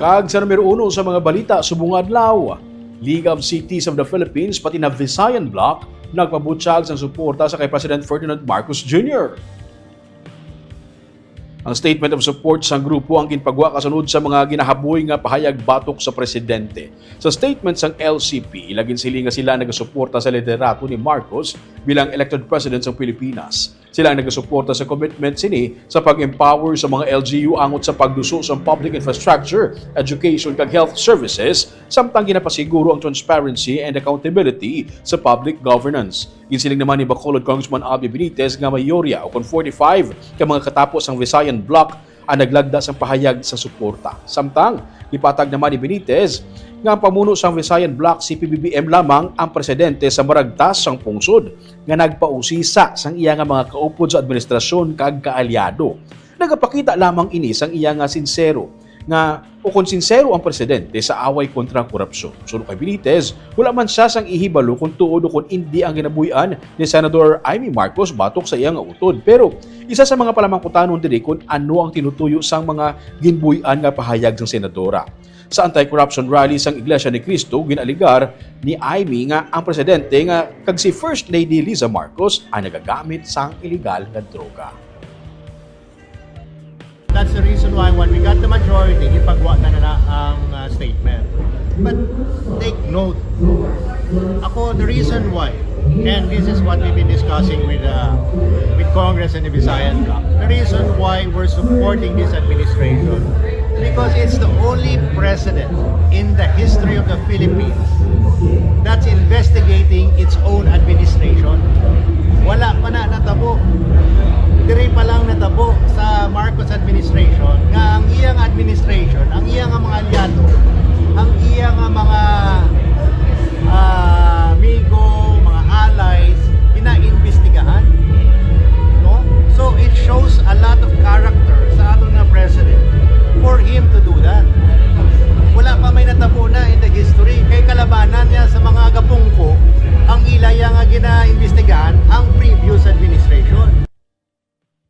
Kag sa numero 1 sa mga balita subong adlaw, League of Cities of the Philippines pati na Visayan Bloc nagpabutyag sa suporta sa kay President Ferdinand Marcos Jr. Ang statement of support sa grupo ang ginpagwa kasunod sa mga ginahaboy nga pahayag batok sa presidente. Sa statement sang LCP, ilagin sila nga sila nagasuporta sa liderato ni Marcos bilang elected president ng Pilipinas. Sila ang nagasuporta sa commitment sini sa pag-empower sa mga LGU angot sa pagduso sa public infrastructure, education kag health services, samtang ginapasiguro ang transparency and accountability sa public governance. Ginsiling naman ni Bacolod Congressman Albi Benitez nga mayorya o kon 45 ka mga katapos ang Visayan Bloc ang naglagda sa pahayag sa suporta. Samtang ipatag naman ni Benitez nga ang pamuno sa Visayan Bloc si PBBM lamang ang presidente sa maragtas sang pungsod nga nagpausisa sang iya nga mga kaupod sa administrasyon kag kaalyado. Nagapakita lamang ini sang iya nga sincero nga o kung sincero ang presidente sa away kontra korupsyon. Suno kay Benitez, wala man siya sang ihibalo kung tuod o kung hindi ang ginabuyan ni Senador Amy Marcos batok sa iyang utod. Pero isa sa mga palamangkutanon diri kung ano ang tinutuyo sang mga ginbuyan nga pahayag ng senadora. Sa anti-corruption rally sang Iglesia ni Cristo, ginaligar ni Amy nga ang presidente nga kag si First Lady Liza Marcos ay nagagamit sang illegal na droga. That's the reason why when we got the majority, ipagwa na ang statement. But take note, the reason why, and this is what we've been discussing with Congress and the Visayan Bloc, the reason why we're supporting this administration, because it's the only president in the history of the Philippines that's investigating its own administration. Wala pa na natabo. Diri pa lang natabo sa Marcos administration nga ang iyang administration, ang iyang mga aliado, ang iyang mga amigo, mga allies, ina-imbestigahan. No? So it shows a lot of character sa ating na president for him to do that. Wala pa may natabo na in the history. Kay kalabanan niya sa mga gapungko, ang ilaya nga gina-imbestigahan ang previous administration.